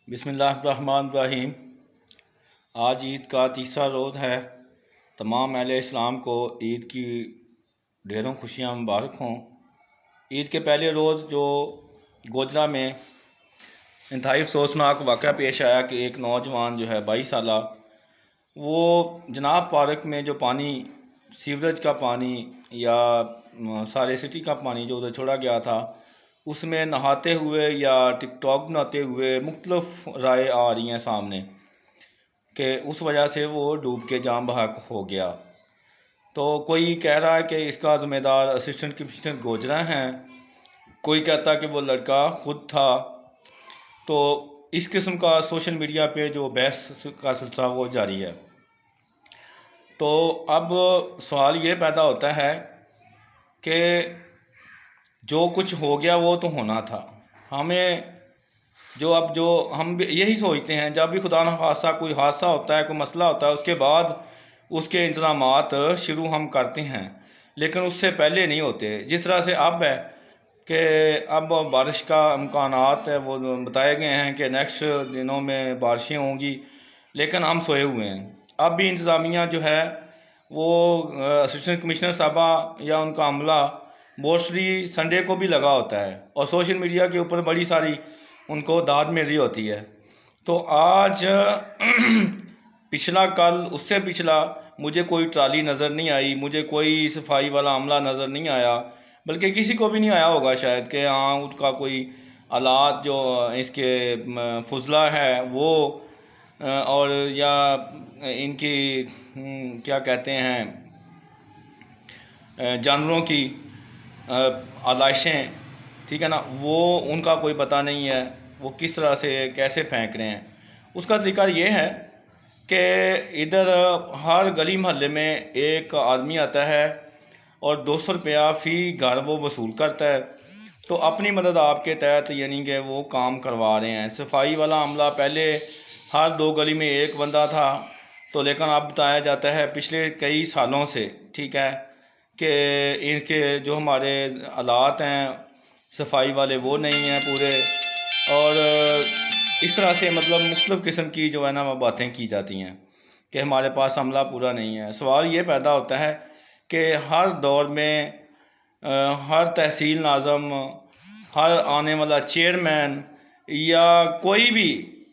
बिस्मिल्लाहिर्रहमानिर्रहीम। आज ईद का तीसरा रोज़ है। तमाम अहले इस्लाम को ईद की ढेरों खुशियाँ मुबारक हों। ईद के पहले रोज़ जो गोजरा में इंतहाई अफसोसनाक वाक़या पेश आया कि एक नौजवान जो है 22 साला, वो जनाब पार्क में जो पानी, सीवरेज का पानी या सारे सिटी का पानी जो उधर छोड़ा गया था, उसमें नहाते हुए या टिकटॉक बनाते हुए मुख्तलिफ राय आ रही हैं सामने कि उस वजह से वो डूब के जाम बहक हो गया। तो कोई कह रहा है कि इसका ज़िम्मेदार असिस्टेंट कमिश्नर गोजरा हैं, कोई कहता कि वो लड़का खुद था। तो इस किस्म का सोशल मीडिया पे जो बहस का सिलसिला वो जारी है। तो अब सवाल ये पैदा होता है कि जो कुछ हो गया वो तो होना था। हमें जो हम यही सोचते हैं, जब भी खुदा न खास्ता कोई हादसा होता है, कोई मसला होता है, उसके बाद उसके इंतज़ामात शुरू हम करते हैं, लेकिन उससे पहले नहीं होते। जिस तरह से अब है कि अब बारिश का इम्कानात है, वो बताए गए हैं कि नेक्स्ट दिनों में बारिशें होंगी, लेकिन हम सोए हुए हैं। अब भी इंतज़ामिया जो है वो असिस्टेंट कमिश्नर साहबा या उनका अमला मोस्टली संडे को भी लगा होता है और सोशल मीडिया के ऊपर बड़ी सारी उनको दाद मिल रही होती है। तो आज पिछला, कल, उससे पिछला मुझे कोई ट्राली नज़र नहीं आई, मुझे कोई सफाई वाला अमला नज़र नहीं आया, बल्कि किसी को भी नहीं आया होगा शायद कि हाँ उसका कोई आलात जो इसके फुजला है वो और या इनकी क्या कहते हैं जानवरों की आलाइशें, ठीक है ना, वो उनका कोई पता नहीं है, वो किस तरह से कैसे फेंक रहे हैं। उसका तरीका ये है कि इधर हर गली मोहल्ले में एक आदमी आता है और 200 रुपया फ़ी घर वो वसूल करता है। तो अपनी मदद आपके तहत यानी कि वो काम करवा रहे हैं। सफाई वाला अमला पहले हर 2 गली में एक बंदा था, तो लेकिन अब बताया जाता है पिछले कई सालों से, ठीक है, कि इनके जो हमारे हालात हैं सफाई वाले वो नहीं हैं पूरे, और इस तरह से मतलब मुख्तलिफ़ किस्म की जो है ना वो बातें की जाती हैं कि हमारे पास अमला पूरा नहीं है। सवाल ये पैदा होता है कि हर दौर में हर तहसील नाज़म, हर आने वाला चेयरमैन या कोई भी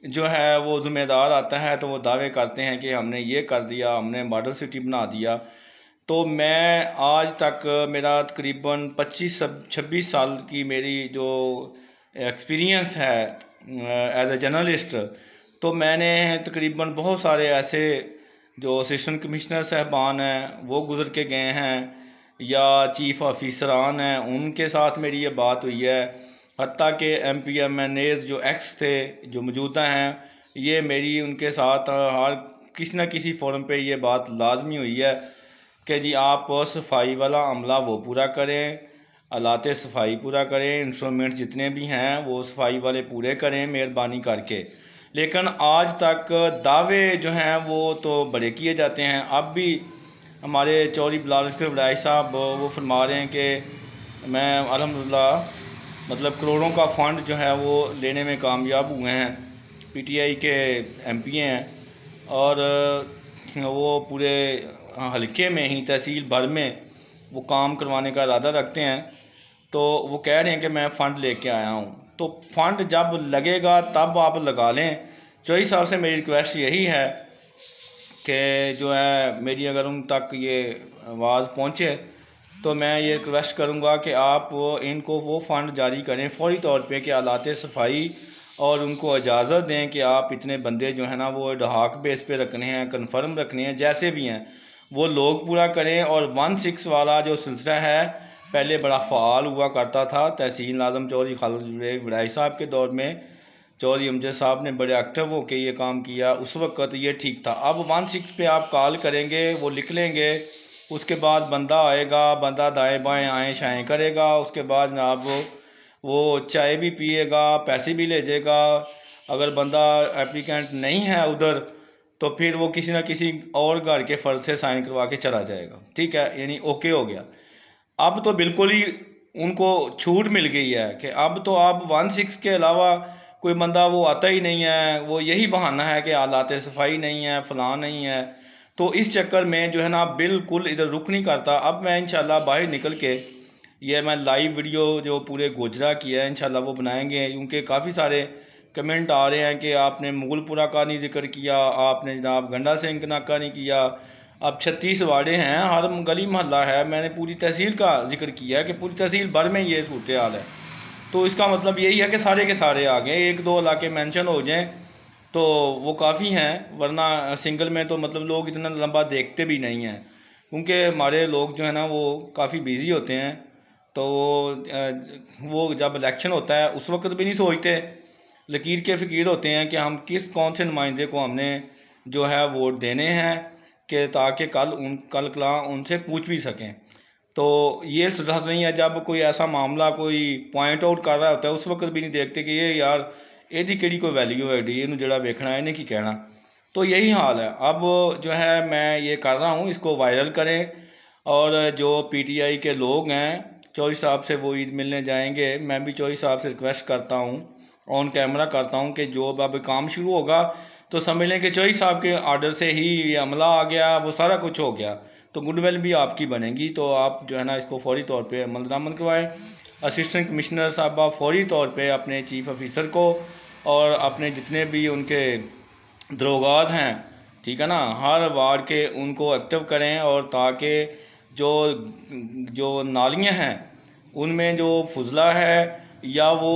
जो है वो ज़िम्मेदार आता है तो वो दावे करते हैं कि हमने ये कर दिया, हमने मॉडल सिटी बना दिया। तो मैं आज तक मेरा तकरीबन 25-26 साल की मेरी जो एक्सपीरियंस है एज ए जर्नलिस्ट, तो मैंने तकरीबन बहुत सारे ऐसे जो असिस्टेंट कमिश्नर साहबान हैं वो गुज़र के गए हैं या चीफ ऑफिसरान हैं, उनके साथ मेरी ये बात हुई है। हत्ता के MPMNAs जो एक्स थे, जो मौजूदा हैं, ये मेरी उनके साथ हर किसी न किसी फोरम पे ये बात लाजमी हुई है कि जी आप सफाई वाला अमला वो पूरा करें, आलात सफाई पूरा करें, इंस्ट्रूमेंट जितने भी हैं वो सफाई वाले पूरे करें मेहरबानी करके। लेकिन आज तक दावे जो हैं वो तो बड़े किए जाते हैं। अब भी हमारे चौधरी बिलाल वड़ाई साहब वो फरमा रहे हैं कि मैं अल्हम्दुलिल्लाह मतलब करोड़ों का फ़ंड जो है वो लेने में कामयाब हुए हैं। PTI के MP हैं और वो पूरे हल्के में ही तहसील भर में वो काम करवाने का इरादा रखते हैं। तो वो कह रहे हैं कि मैं फ़ंड लेके आया हूँ। तो फ़ंड जब लगेगा तब आप लगा लें। चौधरी साहब से मेरी रिक्वेस्ट यही है कि जो है मेरी अगर उन तक ये आवाज़ पहुँचे तो मैं ये रिक्वेस्ट करूँगा कि आप इनको वो फ़ंड जारी करें फौरी तौर पे कि आलात सफाई, और उनको इजाज़त दें कि आप इतने बंदे जो है ना वो डहाक बेस पे रखने हैं, कन्फर्म रखने हैं, जैसे भी हैं वो लोग पूरा करें। और 16 वाला जो सिलसिला है पहले बड़ा फ़ाल हुआ करता था। तहसील नाज़म चौधरी खालिद वड़ाई साहब के दौर में चौधरी अमजद साहब ने बड़े एक्टिव होकर ये काम किया, उस वक्त ये ठीक था। अब 16 पे आप कॉल करेंगे, वो लिख लेंगे, उसके बाद बंदा आएगा, बंदा दाएं बाएं आएँ शाएँ करेगा, उसके बाद जनाब वो चाय भी पिएगा, पैसे भी ले जाएगा। अगर बंदा एप्लीकेंट नहीं है उधर तो फिर वो किसी ना किसी और घर के फ़र्ज से साइन करवा के चला जाएगा, ठीक है, यानी ओके हो गया। अब तो बिल्कुल ही उनको छूट मिल गई है कि अब तो आप 16 के अलावा कोई बंदा वो आता ही नहीं है, वो यही बहाना है कि हालात सफाई नहीं है, फलां नहीं है। तो इस चक्कर में जो है ना बिल्कुल इधर रुक नहीं करता। अब मैं इंशाल्लाह बाहर निकल के ये मैं लाइव वीडियो जो पूरे गोजरा की है इंशाल्लाह वो बनाएंगे, क्योंकि काफ़ी सारे कमेंट आ रहे हैं कि आपने मुगलपुरा का नहीं जिक्र किया, आपने जनाब गंडा सिंह नाका नहीं किया। अब 36 वार्डे हैं, हर गली मोहल्ला है, मैंने पूरी तहसील का जिक्र किया है कि पूरी तहसील भर में ये सूरत हाल है। तो इसका मतलब यही है कि सारे के सारे आ गए, एक दो इलाके मेंशन हो जाएं तो वो काफ़ी हैं, वरना सिंगल में तो मतलब लोग इतना लंबा देखते भी नहीं हैं, क्योंकि हमारे लोग जो है ना वो काफ़ी बिजी होते हैं। तो वो जब इलेक्शन होता है उस वक्त भी नहीं सोचते, लकीर के फ़कीर होते हैं कि हम किस कौन से नुमाइंदे को हमने जो है वोट देने हैं, कि ताकि कल कला उनसे पूछ भी सकें। तो ये सुधार नहीं है, जब कोई ऐसा मामला कोई पॉइंट आउट कर रहा होता है उस वक्त भी नहीं देखते कि ये यार ਇਹਦੀ ਕਿਹੜੀ कोई वैल्यू है ਇਹਨੂੰ ਜਿਹੜਾ ਵੇਖਣਾ ਇਹਨੇ ਕੀ कहना। तो यही हाल है। अब जो है मैं ये कर रहा हूँ, इसको वायरल करें, और जो पीटीआई के लोग हैं चौधरी साहब से वो ईद मिलने जाएंगे, मैं भी चौधरी साहब से रिक्वेस्ट करता हूँ, ऑन कैमरा करता हूँ कि जो अब काम शुरू होगा तो समझ लें कि चौधरी साहब के आर्डर से ही ये अमला आ गया, वो सारा कुछ हो गया, तो गुडविल भी आपकी बनेगी। तो आप जो है ना इसको फौरी तौर पे अमल दरामद करवाएं। असिस्टेंट कमिश्नर साहबा फौरी तौर पे अपने चीफ ऑफिसर को और अपने जितने भी उनके दरोगात हैं, ठीक है ना, हर वार्ड के उनको एक्टिव करें, और ताकि जो जो नालियाँ हैं उनमें जो फुजला है या वो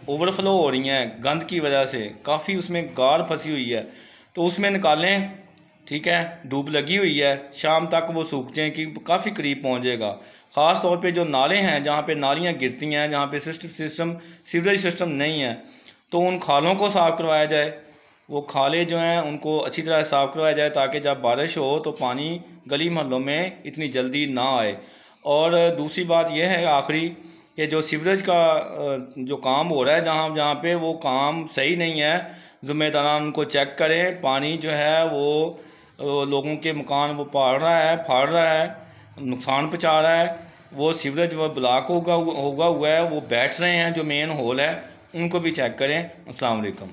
ओवरफ्लो हो रही हैं गंद की वजह से, काफ़ी उसमें गार फंसी हुई है, तो उसमें निकालें। ठीक है, धूप लगी हुई है, शाम तक वो सूख जाए कि काफ़ी करीब पहुंच जाएगा। ख़ास तौर पे जो नाले हैं जहाँ पे नालियाँ गिरती हैं, जहाँ पे सीवरेज सिस्टम नहीं है, तो उन खालों को साफ़ करवाया जाए। वो खाले जो हैं उनको अच्छी तरह साफ़ करवाया जाए, ताकि जब बारिश हो तो पानी गली मोहल्लों में इतनी जल्दी ना आए। और दूसरी बात यह है आखिरी, कि जो सीवरेज का जो काम हो रहा है जहाँ जहाँ पे वो काम सही नहीं है, ज़िम्मेदारान उनको चेक करें। पानी जो है वो लोगों के मकान वो फाड़ रहा है, नुकसान पहुँचा रहा है। वो सीवरेज वो ब्लॉक होगा हुआ है, वो बैठ रहे हैं जो मेन होल है, उनको भी चेक करें। अस्सलाम वालेकुम।